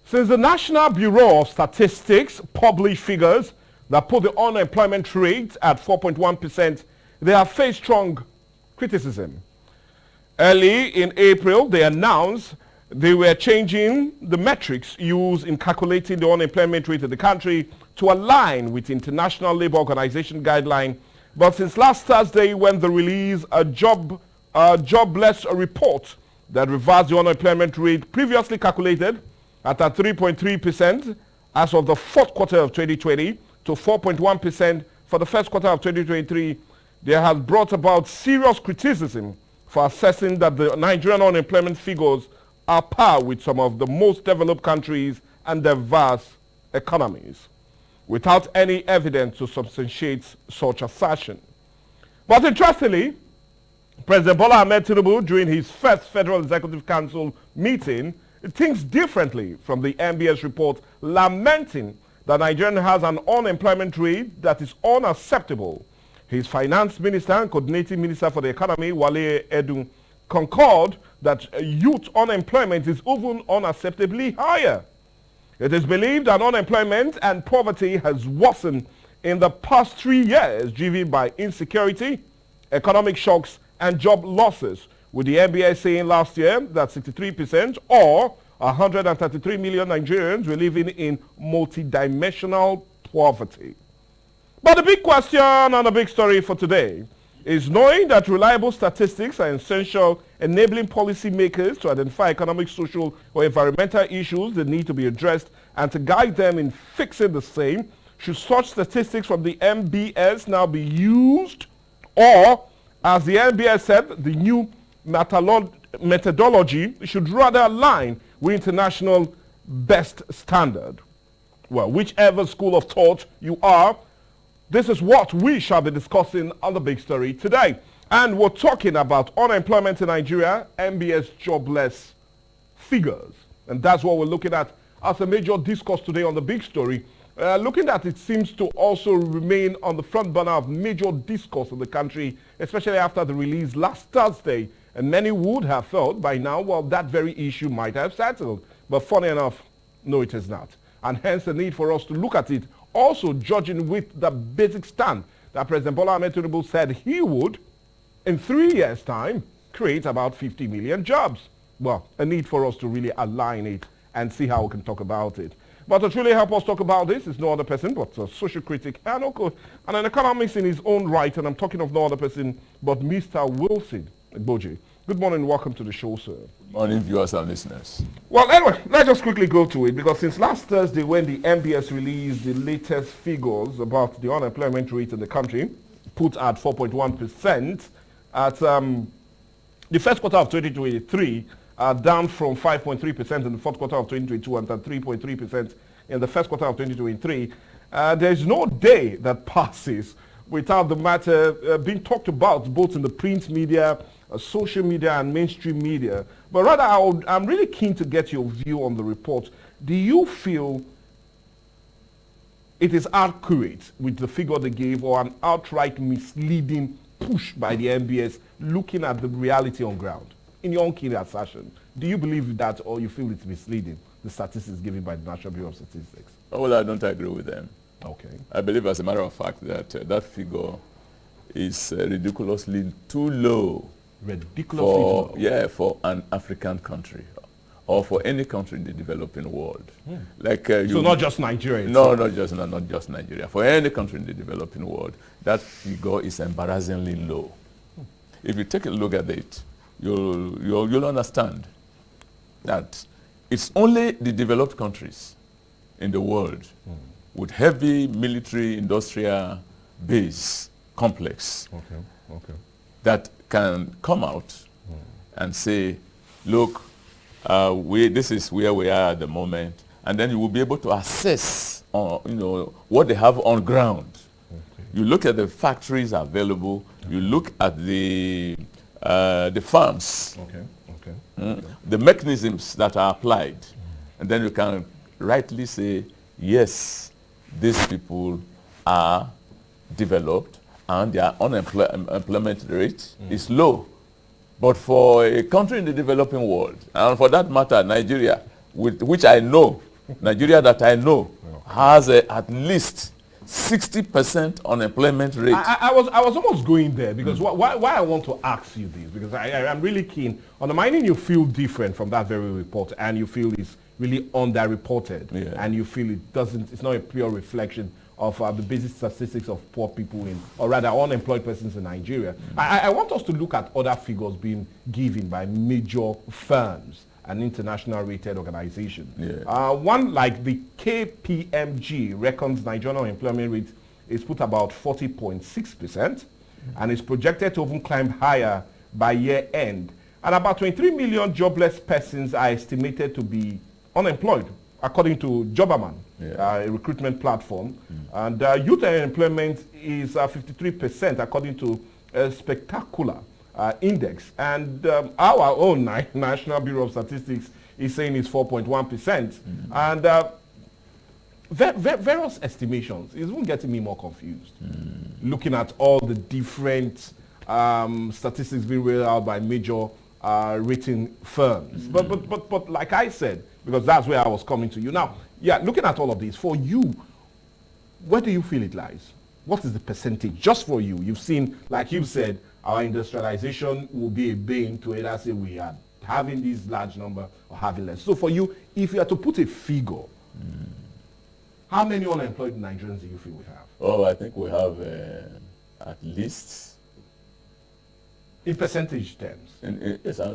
Since the National Bureau of Statistics published figures that put the unemployment rate at 4.1%, they have faced strong criticism. Early in April, they announced they were changing the metrics used in calculating the unemployment rate in the country to align with International Labour Organization guideline. But since last Thursday, when they released a jobless report that reversed the unemployment rate previously calculated at 3.3% as of the fourth quarter of 2020 to 4.1% for the first quarter of 2023, they have brought about serious criticism for assessing that the Nigerian unemployment figures are par with some of the most developed countries and diverse economies, without any evidence to substantiate such assertion. But interestingly, President Bola Ahmed Tinubu, during his first Federal Executive Council meeting, thinks differently from the MBS report, lamenting that Nigeria has an unemployment rate that is unacceptable. His finance minister and coordinating minister for the economy, Wale Edun, concurred that youth unemployment is even unacceptably higher. It is believed that unemployment and poverty has worsened in the past 3 years, driven by insecurity, economic shocks, and job losses, with the MBS saying last year that 63% or 133 million Nigerians were living in multidimensional poverty. But the big question and the big story for today is knowing that reliable statistics are essential, enabling policymakers to identify economic, social, or environmental issues that need to be addressed and to guide them in fixing the same. Should such statistics from the MBS now be used, or, as the MBS said, the new methodology should rather align with international best standard? Well, whichever school of thought you are, this is what we shall be discussing on the big story today. And we're talking about unemployment in Nigeria, MBS jobless figures. And that's what we're looking at as a major discourse today on the big story. Looking at it seems to also remain on the front burner of major discourse in the country, especially after the release last Thursday. And many would have felt by now, well, that very issue might have settled. But funny enough, no, it is not. And hence the need for us to look at it, also judging with the basic stand that President Bola Ahmed Tinubu said he would, in 3 years' time, create about 50 million jobs. Well, a need for us to really align it and see how we can talk about it. But to truly help us talk about this is no other person but a social critic and an economist in his own right, and I'm talking of no other person but Mr. Wilson Igboje. Good morning and welcome to the show, sir. Good morning, viewers and listeners. Well, anyway, let's just quickly go to it, because since last Thursday, when the MBS released the latest figures about the unemployment rate in the country, put at 4.1% at the first quarter of 2023, down from 5.3% in the fourth quarter of 2022 and 3.3% in the first quarter of 2023. There's no day that passes without the matter being talked about both in the print media, social media, and mainstream media. But rather, I'm really keen to get your view on the report. Do you feel it is accurate with the figure they gave, or an outright misleading push by the MBS looking at the reality on ground? In your own keen assertion, do you believe that, or you feel it's misleading, the statistics given by the National Bureau of Statistics? Well, I don't agree with them. Okay. I believe, as a matter of fact, that that figure is ridiculously too low. Ridiculously too low? Yeah, for an African country or for any country in the developing world. Like so not just Nigeria? No, not just Nigeria. For any country in the developing world, that figure is embarrassingly low. If you take a look at it, you'll understand that it's only the developed countries in the world with heavy military industrial base complex that can come out and say, look, this is where we are at the moment, and then you will be able to assess what they have on ground. You look at the factories available, you look at the farms, the mechanisms that are applied, and then you can rightly say, yes, these people are developed and their unemployment rate is low. But for a country in the developing world, and for that matter, Nigeria, which I know Nigeria that I know has at least 60% unemployment rate. I was almost going there because why I want to ask you this, because I'm really keen on the mining. You feel different from that very report, and you feel it's really underreported, and you feel it's not a pure reflection of the basic statistics of poor people or rather unemployed persons in Nigeria. I want us to look at other figures being given by major firms and international rated organizations. One like the KPMG reckons Nigerian unemployment rate is put about 40.6% and is projected to even climb higher by year end. And about 23 million jobless persons are estimated to be unemployed, according to Jobaman, a recruitment platform. And youth unemployment is 53%, according to a Spectacular index. And our own National Bureau of Statistics is saying it's 4.1%. And various estimations is even getting me more confused. Looking at all the different statistics being rolled out by major rating firms. But like I said, because that's where I was coming to you. Now, looking at all of these, for you, where do you feel it lies? What is the percentage, just for you? You've seen, like you said, our industrialization will be a bane to either say we are having this large number or having less. So for you, if you had to put a figure, how many unemployed Nigerians do you feel we have? Oh, I think we have at least... In percentage terms? Yes, I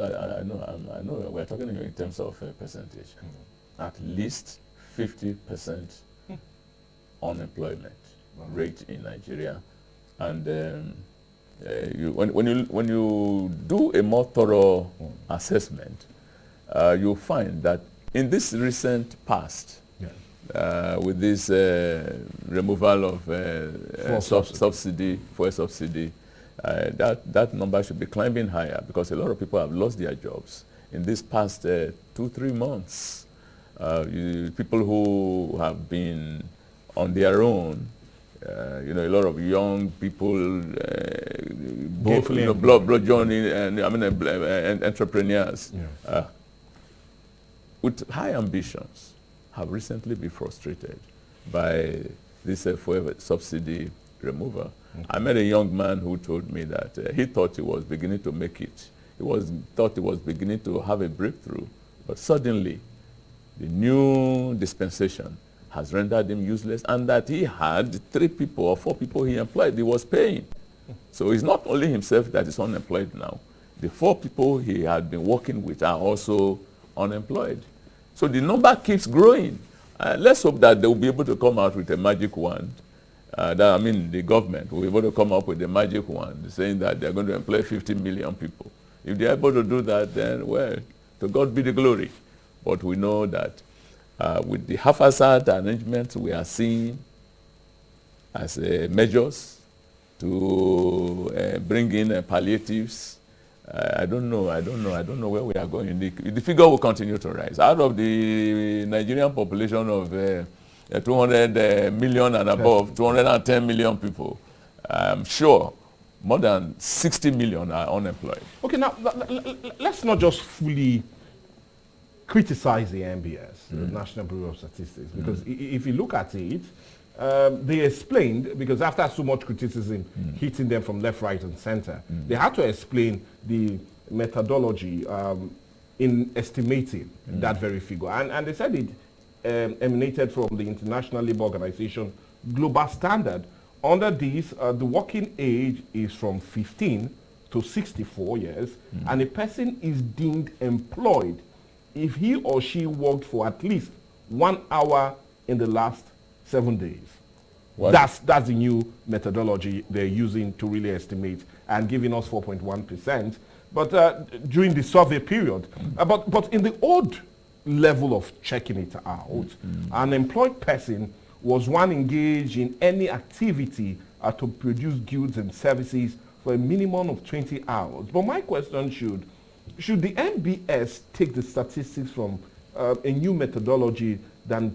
know we're talking in terms of percentage. At least 50% unemployment rate in Nigeria. And when you do a more thorough assessment, you'll find that in this recent past, with this removal of fuel subsidy, that number should be climbing higher, because a lot of people have lost their jobs in this past 2-3 months. People who have been on their own, a lot of young people, both blood joining and entrepreneurs with high ambitions have recently been frustrated by this fuel subsidy removal. I met a young man who told me that he thought he was beginning to make it. Thought he was beginning to have a breakthrough, but suddenly the new dispensation has rendered him useless, and that he had 3 people or 4 people he employed he was paying. So it's not only himself that is unemployed now. The 4 people he had been working with are also unemployed. So the number keeps growing. Let's hope that they will be able to come out with a magic wand. The government will be able to come up with a magic wand saying that they're going to employ 50 million people. If they're able to do that, then, well, to God be the glory. But we know that with the haphazard arrangements we are seeing as measures to bring in palliatives, I don't know where we are going. The figure will continue to rise. Out of the Nigerian population of 200 million and above, 210 million people, I'm sure more than 60 million are unemployed. Okay, now let's not just fully criticize the NBS, the National Bureau of Statistics, because if you look at it, they explained, because after so much criticism hitting them from left, right, and center, they had to explain the methodology in estimating that very figure. And they said it emanated from the International Labour Organization global standard. Under this, the working age is from 15 to 64 years, and a person is deemed employed if he or she worked for at least 1 hour in the last 7 days. That's the new methodology they're using to really estimate and giving us 4.1%. But during the survey period, but in the old level of checking it out, an employed person was one engaged in any activity to produce goods and services for a minimum of 20 hours. But my question should the NBS take the statistics from a new methodology than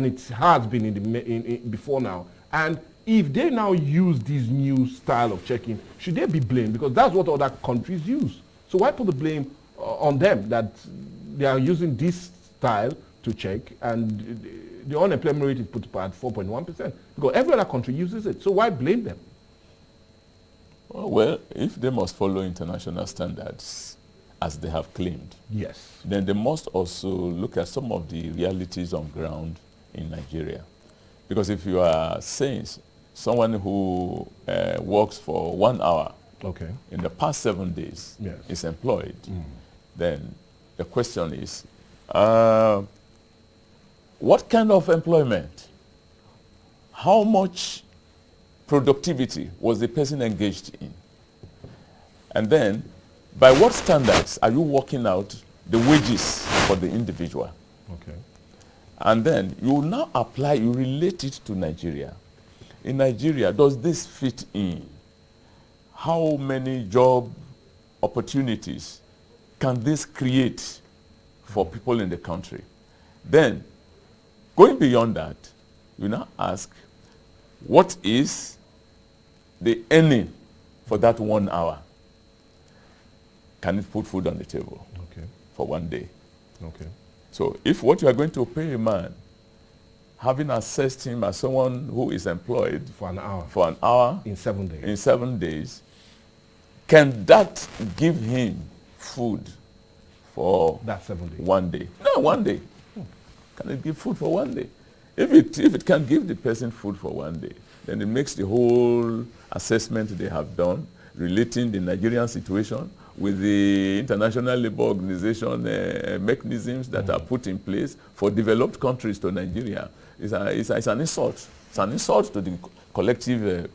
it has been in before now? And if they now use this new style of checking, should they be blamed? Because that's what other countries use. So why put the blame on them that they are using this style to check, and the unemployment rate is put at 4.1%, because every other country uses it. So why blame them? Well, if they must follow international standards, as they have claimed, Yes. then they must also look at some of the realities on ground in Nigeria. Because if you are saying someone who works for 1 hour Okay. in the past 7 days Yes. is employed, then the question is, what kind of employment? How much productivity was the person engaged in? And then, by what standards are you working out the wages for the individual? Okay. And then you now apply, you relate it to Nigeria. In Nigeria, does this fit in? How many job opportunities can this create for people in the country? Then, going beyond that, you now ask, what is the earning for that 1 hour? Can it put food on the table for 1 day? Okay. So if what you are going to pay a man, having assessed him as someone who is employed For an hour in 7 days. in 7 days, can that give him food for That's 7 days. 1 day? No, 1 day. Can it give food for 1 day? If it can give the person food for 1 day, then it makes the whole assessment they have done relating the Nigerian situation with the International Labour Organization mechanisms that are put in place for developed countries to Nigeria. It's an insult. It's an insult to the collective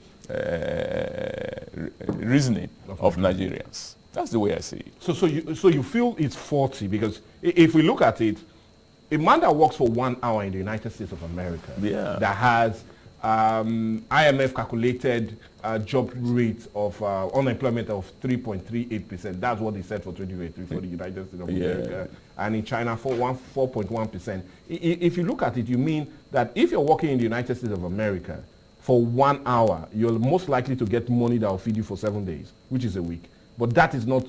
reasoning of Nigerians. That's the way I see it. So you feel it's faulty, because if we look at it, a man that works for 1 hour in the United States of America, that has IMF calculated job rate of unemployment of 3.38%. That's what they said for 2023 for the United States of America. And in China, 4.1%. If you look at it, you mean that if you're working in the United States of America for 1 hour, you're most likely to get money that will feed you for 7 days, which is a week. But that is not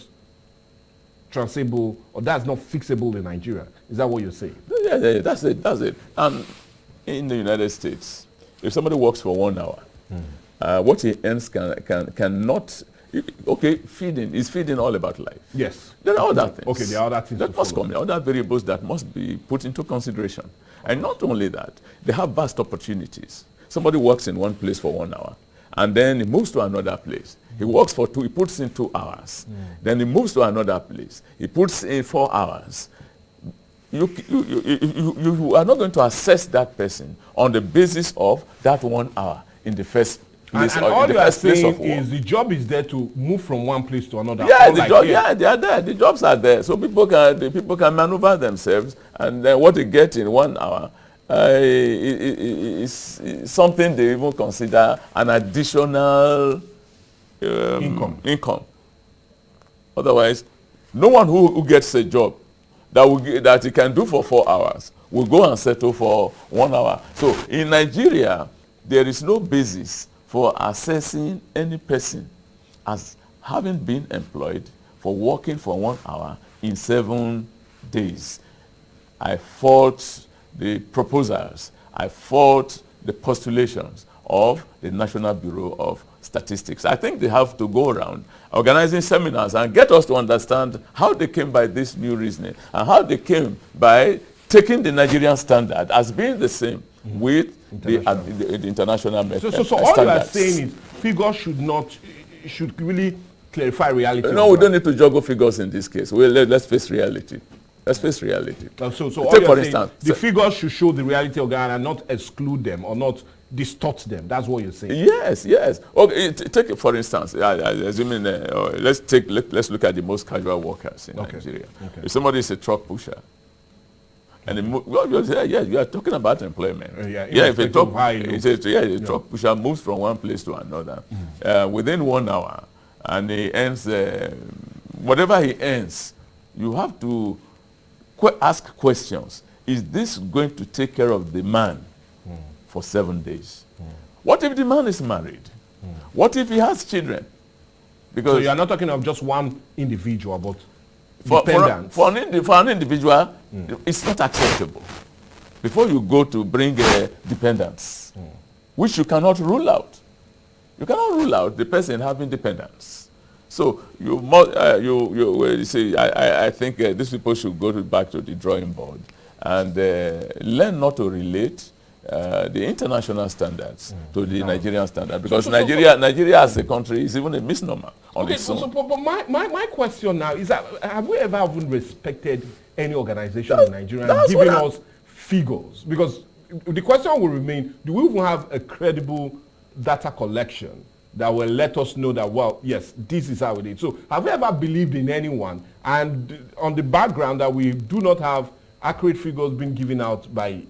transferable, or that's not fixable in Nigeria. Is that what you're saying? Yeah, that's it. And in the United States, if somebody works for 1 hour, what he earns cannot, feeding is feeding all about life. Yes. There are other things. Okay, there are other things. That must come. There are other variables that must be put into consideration. And not only that, they have vast opportunities. Somebody works in one place for 1 hour, and then he moves to another place. He works for he puts in 2 hours. Then he moves to another place. He puts in 4 hours. You are not going to assess that person on the basis of that 1 hour in the first place. And all you are saying is the job is there to move from one place to another. Yeah, they are there. The jobs are there. So people can maneuver themselves, and then what they get in 1 hour is something they even consider an additional income. Otherwise, no one who gets a job that he can do for 4 hours will go and settle for 1 hour. So in Nigeria, there is no basis for assessing any person as having been employed for working for 1 hour in 7 days. I fault the proposals. I fault the postulations of the National Bureau of Statistics. I think they have to go around organizing seminars and get us to understand how they came by this new reasoning and how they came by taking the Nigerian standard as being the same with the international standards. So all you are saying is figures should really clarify reality. No, we don't need to juggle figures in this case. Let's face reality. Let's face reality. So take for instance, the figures should show the reality of Ghana and not exclude them or not distort them. That's what you're saying. Yes. Okay, take it for instance. Assuming let's look at the most casual workers in Nigeria. Okay. If somebody is a truck pusher, and you are talking about employment. If a truck pusher moves from one place to another within 1 hour, and he earns whatever he earns, you have to ask questions. Is this going to take care of the man for 7 days? What if the man is married? What if he has children? Because so you are not talking of just one individual, but for an individual, It's not acceptable. Before you go to bring dependence, which you cannot rule out. You cannot rule out the person having dependence. So you must, you say, I think these people should go back to the drawing board and learn not to relate the international standards to the Nigerian standard, because Nigeria as a country is even a misnomer on its own. But my question now is that, have we ever even respected any organization in Nigeria and given us figures? Because the question will remain, do we even have a credible data collection that will let us know that, well, yes, this is how it is? So have we ever believed in anyone, and on the background that we do not have accurate figures being given out by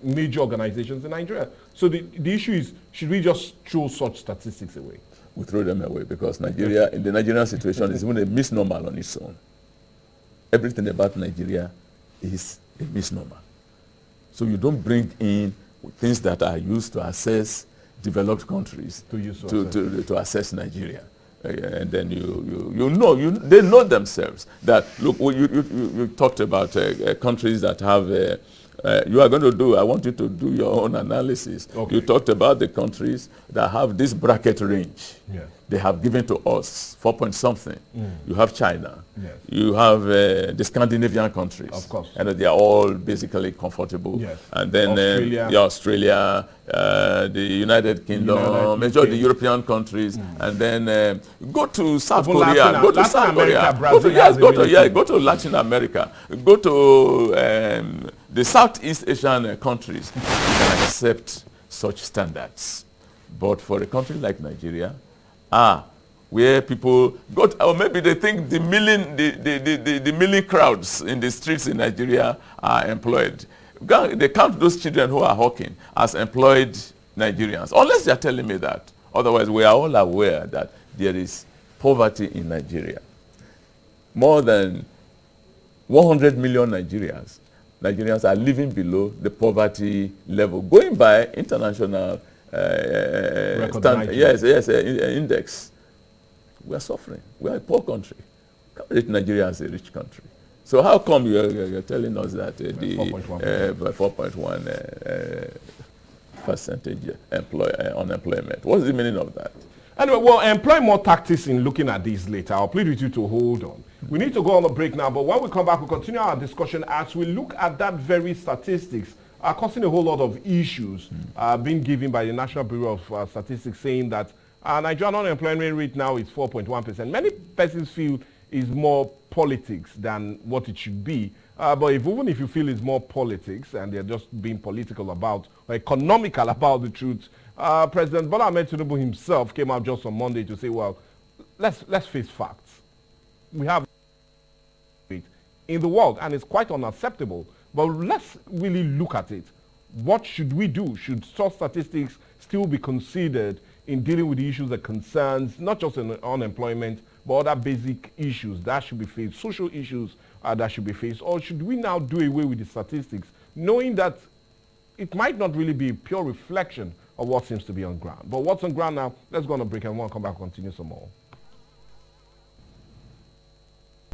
major organizations in Nigeria? So the issue is, should we just throw such statistics away? We throw them away because Nigeria, in the Nigerian situation, is even a misnomer on its own. Everything about Nigeria is a misnomer. So you don't bring in things that are used to assess developed countries to assess Nigeria. And then they know themselves that, look, you talked about countries that have, you are going to do, I want you to do your own analysis. Okay. You talked about the countries that have this bracket range. Yes. They have given to us 4 point something. You have China. Yes. You have the Scandinavian countries. Of course. And they are all basically comfortable. Yes. And then Australia, the United Kingdom, major of the European countries, and then go to South Korea, go to South Korea, go to Latin America, go to the Southeast Asian countries. You can accept such standards. But for a country like Nigeria, where people go to, or maybe they think the milling crowds in the streets in Nigeria are employed. They count those children who are hawking as employed Nigerians, unless they are telling me that. Otherwise, we are all aware that there is poverty in Nigeria. More than 100 million Nigerians are living below the poverty level, going by international index. We are suffering. we are a poor country. Can't rate Nigeria as a rich country. So how come you're telling us that the 4.1 percentage unemployment? What's the meaning of that? Anyway, we'll employ more tactics in looking at this later. I'll plead with you to hold on. We need to go on a break now, but when we come back, we'll continue our discussion as we look at that very statistics causing a whole lot of issues being given by the National Bureau of Statistics, saying that Nigerian unemployment rate now is 4.1%. Many persons feel is more politics than what it should be. But even if you feel it's more politics and they're just being political about or economical about the truth, President Bola Ahmed Tinubu himself came out just on Monday to say, well, let's face facts. We have it in the world and it's quite unacceptable. But let's really look at it. What should we do? Should source statistics still be considered in dealing with the issues that concerns not just unemployment, but other basic issues that should be faced, social issues that should be faced? Or should we now do away with the statistics, knowing that it might not really be a pure reflection of what seems to be on ground? But what's on ground now? Let's go on a break and we'll come back and continue some more.